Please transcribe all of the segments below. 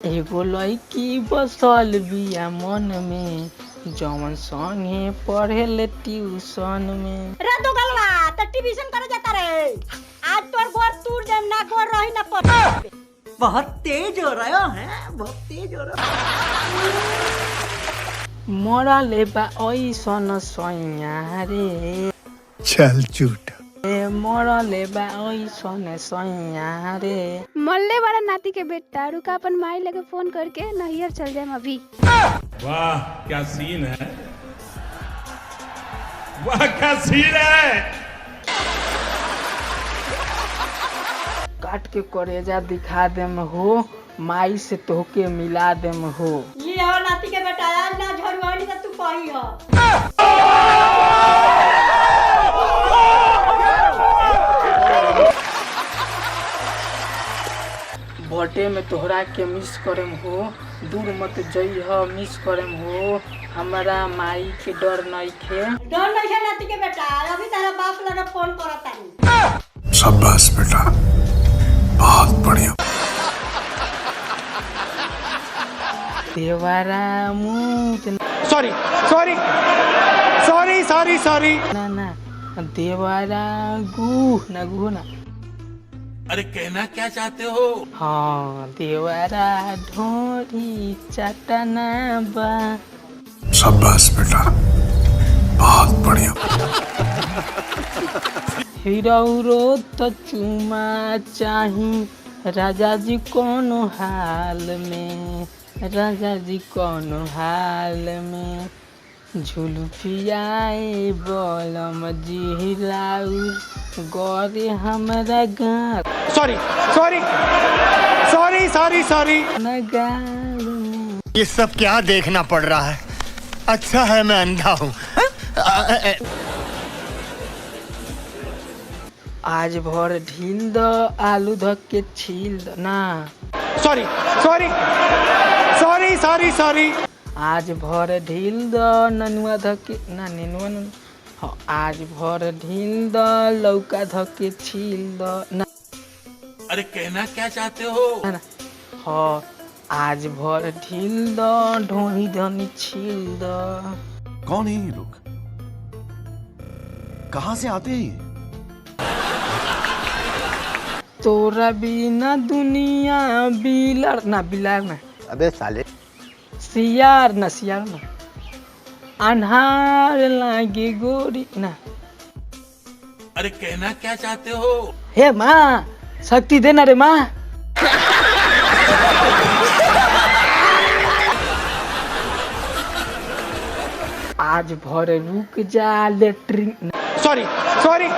एगो लईकी बसल बिया मन में जवन संगे पढ़ेले ट्यूशन में। रे दो गलवा त ट्यूशन करे जाता रे। आज तोर गोर टूट जाम ना गोर रही ना पर। बहुत तेज हो रहा है, बहुत तेज हो रहा मोरा लेबा ऐसन सैया रे। चल झूठ मोरा लेबा ऐसन सैया रे। मल्ले वाला नाती के बेटा रुका अपन माई लगे फोन करके नैहर चल जाए अभी। वाह क्या सीन है, वाह क्या सीन है। काट के करेजा दिखा देम हो, माई से तोहके मिला देम हो। ये हो नाती के बेटा आज ना झड़वानी त तू कही हो। बर्थडे में तोहरा के मिस करम हो, दूर मत जइह मिस करम हो। हमारा माई के डर नइखे। डर नहीं है नाती के बेटा, अभी तारा बाप लगा फोन करता नहीं। शाबाश बेटा, बहुत बढ़िया। देवारा मुत sorry sorry sorry sorry sorry ना देवारा गुह ना। अरे कहना क्या चाहते हो? हाँ देवारा ढोरी चटना बा। शाबाश बेटा, बहुत बढ़िया। हिरौरो तो चुमा चाही राजा जी कोनो हाल में, राजा जी कोनो हाल में। झुलफियाए बलम जिलाऊ गौरे हमरा गाल sorry sorry sorry sorry sorry गाल में। ये सब क्या देखना पड़ रहा है? अच्छा है मैं अंधा हूँ। आज भर ढील द आलू धक के छील द ना। Sorry sorry sorry sorry sorry आज भर ढील द ननुआ धक के ना नेनुआ न। हाँ आज भर ढील द लौका धक के छील द ना। अरे कहना क्या चाहते हो? ना हाँ आज भर ढील द ढोही धनी छील द। कौन है ये लोग? कहां से आते हैं ये? तोरा बिना दुनिया बिलार ना। अबे साले सियार ना अन्हार लागे गोरी ना। अरे कहना क्या चाहते हो? हे माँ शक्ति देना रे माँ। आज भर रुक जा latrine sorry sorry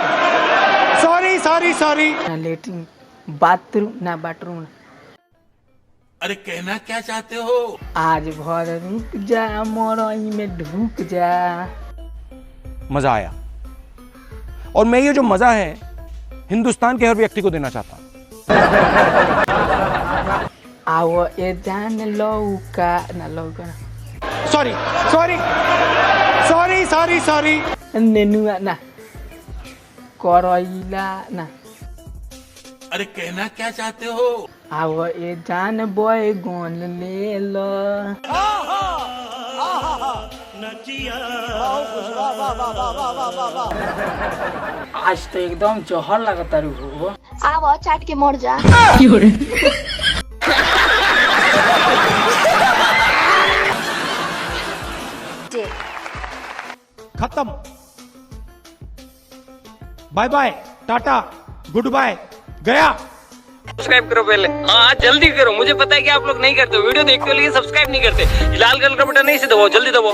sorry sorry sorry ना लेटरिन बाथरूम ना। अरे कहना क्या चाहते हो? आज भर रुक जा मोरई में ढुक जा। मजा आया और मैं ये जो मजा है हिंदुस्तान के हर व्यक्ति को देना चाहता हूँ। आओ ए जान लौका ना। Sorry sorry sorry sorry sorry नेनुआ ना करैला ना। अरे कहना क्या चाहते हो? आओ ए जान बैगन ले लो। आज तो एकदम जहर लगता रू हो। आवा चाट के मर जा। खत्म। Bye bye tata goodbye गया। सब्सक्राइब करो पहले, हाँ जल्दी करो। मुझे पता है कि आप लोग नहीं करते, वीडियो देखते हो लेकिन सब्सक्राइब नहीं करते। लाल कलर का बटन नहीं से दबाओ, जल्दी दबाओ।